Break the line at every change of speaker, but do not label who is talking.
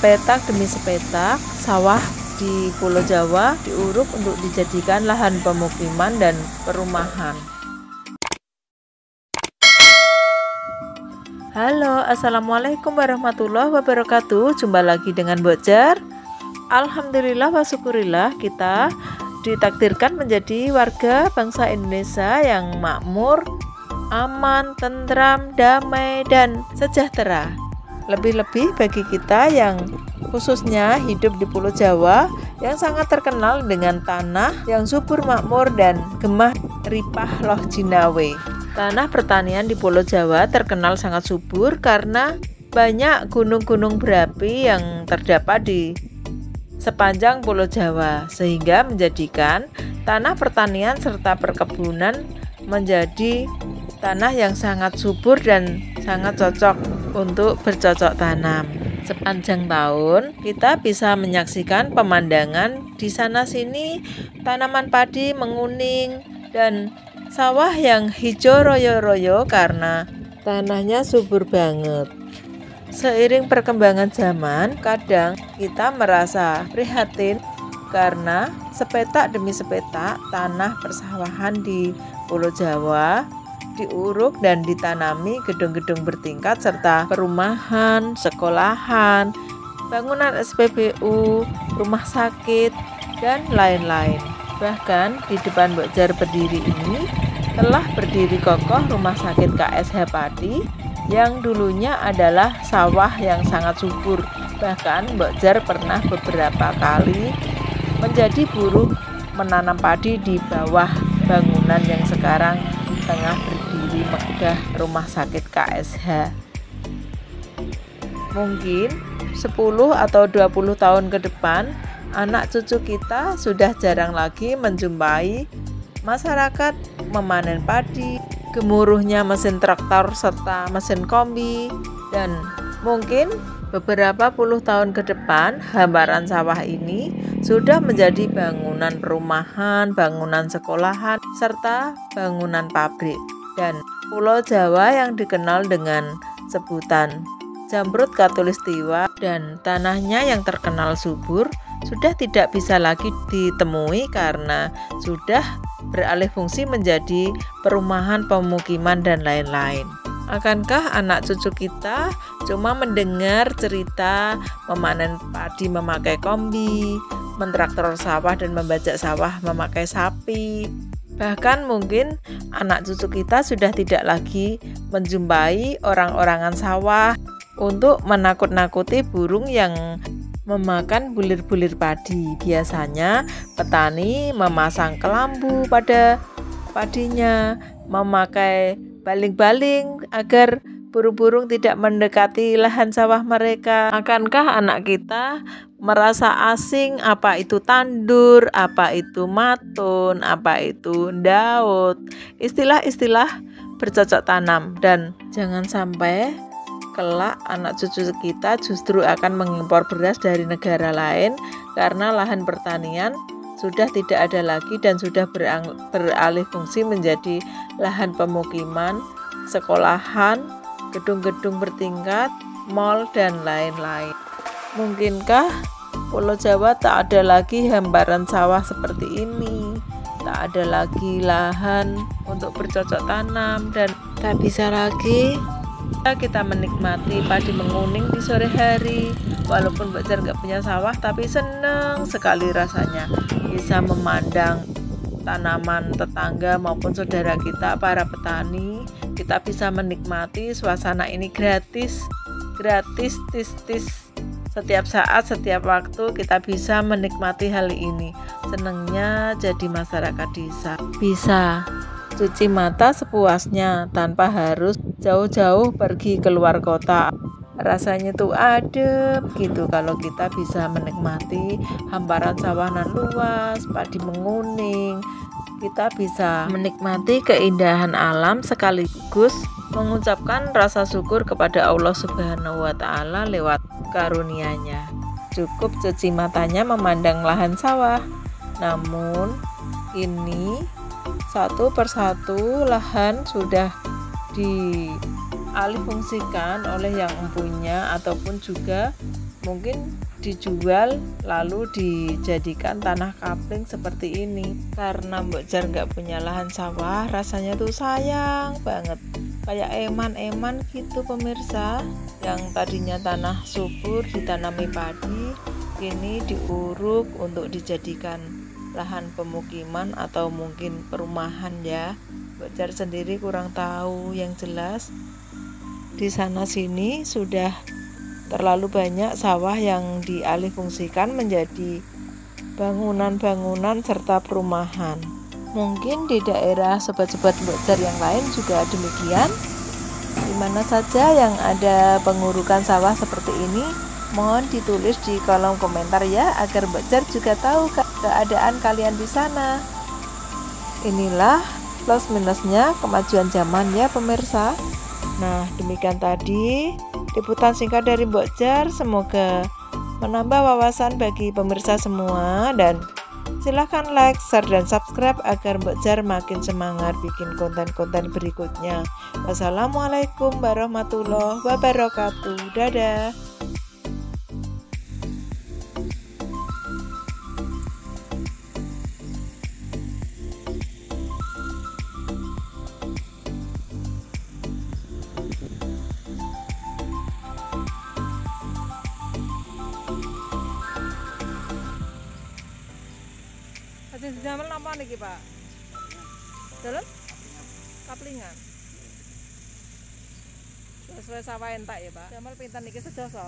Sepetak demi sepetak sawah di Pulau Jawa diuruk untuk dijadikan lahan pemukiman dan perumahan. Halo, assalamualaikum warahmatullahi wabarakatuh. Jumpa lagi dengan Mbok Jar. Alhamdulillah wa syukurillah, kita ditakdirkan menjadi warga bangsa Indonesia yang makmur, aman, tentram, damai, dan sejahtera. Lebih-lebih bagi kita yang khususnya hidup di Pulau Jawa yang sangat terkenal dengan tanah yang subur makmur dan gemah ripah loh jinawe. Tanah pertanian di Pulau Jawa terkenal sangat subur karena banyak gunung-gunung berapi yang terdapat di sepanjang Pulau Jawa, sehingga menjadikan tanah pertanian serta perkebunan menjadi tanah yang sangat subur dan sangat cocok untuk bercocok tanam. Sepanjang tahun kita bisa menyaksikan pemandangan di sana sini, tanaman padi menguning dan sawah yang hijau royo-royo karena tanahnya subur banget. Seiring perkembangan zaman, kadang kita merasa prihatin karena sepetak demi sepetak tanah persawahan di Pulau Jawa diuruk dan ditanami gedung-gedung bertingkat serta perumahan, sekolahan, bangunan SPBU, rumah sakit, dan lain-lain. Bahkan di depan Mbok Jar berdiri ini telah berdiri kokoh rumah sakit KSH Padi yang dulunya adalah sawah yang sangat subur. Bahkan Mbok Jar pernah beberapa kali menjadi buruh menanam padi di bawah bangunan yang sekarang tengah berdiri megah rumah sakit KSH. Mungkin 10 atau 20 tahun ke depan anak cucu kita sudah jarang lagi menjumpai masyarakat memanen padi, gemuruhnya mesin traktor serta mesin kombi, dan mungkin beberapa puluh tahun ke depan hamparan sawah ini sudah menjadi bangunan perumahan, bangunan sekolahan, serta bangunan pabrik. Dan Pulau Jawa yang dikenal dengan sebutan Jamrut Khatulistiwa dan tanahnya yang terkenal subur sudah tidak bisa lagi ditemui karena sudah beralih fungsi menjadi perumahan, pemukiman, dan lain-lain. Akankah anak cucu kita cuma mendengar cerita memanen padi memakai kombi, mentraktor sawah dan membajak sawah memakai sapi? Bahkan mungkin anak cucu kita sudah tidak lagi menjumpai orang-orangan sawah untuk menakut-nakuti burung yang memakan bulir-bulir padi. Biasanya petani memasang kelambu pada padinya, memakai baling-baling agar burung-burung tidak mendekati lahan sawah mereka. Akankah anak kita merasa asing apa itu tandur, apa itu matun, apa itu daud, istilah-istilah bercocok tanam? Dan jangan sampai kelak anak cucu kita justru akan mengimpor beras dari negara lain karena lahan pertanian sudah tidak ada lagi dan sudah beralih fungsi menjadi lahan pemukiman, sekolahan, gedung-gedung bertingkat, mal, dan lain-lain. Mungkinkah Pulau Jawa tak ada lagi hamparan sawah seperti ini? Tak ada lagi lahan untuk bercocok tanam dan tak bisa lagi kita menikmati padi menguning di sore hari. Walaupun Mbok Jar nggak punya sawah, tapi senang sekali rasanya bisa memandang tanaman tetangga maupun saudara kita para petani. Kita bisa menikmati suasana ini gratis, tis. Setiap saat, setiap waktu kita bisa menikmati hal ini. Senangnya jadi masyarakat desa, bisa cuci mata sepuasnya tanpa harus jauh-jauh pergi keluar kota. Rasanya tuh adem gitu kalau kita bisa menikmati hamparan sawah nan luas, padi menguning. Kita bisa menikmati keindahan alam sekaligus mengucapkan rasa syukur kepada Allah Subhanahu wa Ta'ala lewat karunia-Nya. Cukup cuci matanya memandang lahan sawah. Namun ini satu persatu lahan sudah alih fungsikan oleh yang empunya ataupun juga mungkin dijual lalu dijadikan tanah kapling seperti ini. Karena Mbok Jar nggak punya lahan sawah, rasanya tuh sayang banget, kayak eman-eman gitu pemirsa. Yang tadinya tanah subur ditanami padi, kini diuruk untuk dijadikan lahan pemukiman atau mungkin perumahan ya. Mbok Jar sendiri kurang tahu, yang jelas di sana sini sudah terlalu banyak sawah yang dialih fungsikan menjadi bangunan-bangunan serta perumahan. Mungkin di daerah sobat-sobat Mbok Jar yang lain juga demikian. Di mana saja yang ada pengurukan sawah seperti ini, mohon ditulis di kolom komentar ya, agar Mbok Jar juga tahu keadaan kalian di sana. Inilah plus minusnya kemajuan zaman ya pemirsa. Nah, demikian tadi liputan singkat dari Mbok Jar, semoga menambah wawasan bagi pemirsa semua, dan silahkan like, share, dan subscribe agar Mbok Jar makin semangat bikin konten-konten berikutnya. Wassalamualaikum warahmatullahi wabarakatuh. Dadah. Masih zaman apa nih Pak? Dalam kaplingan. Sesuai sawah entak ya Pak. Jamal pinten niki sedoso.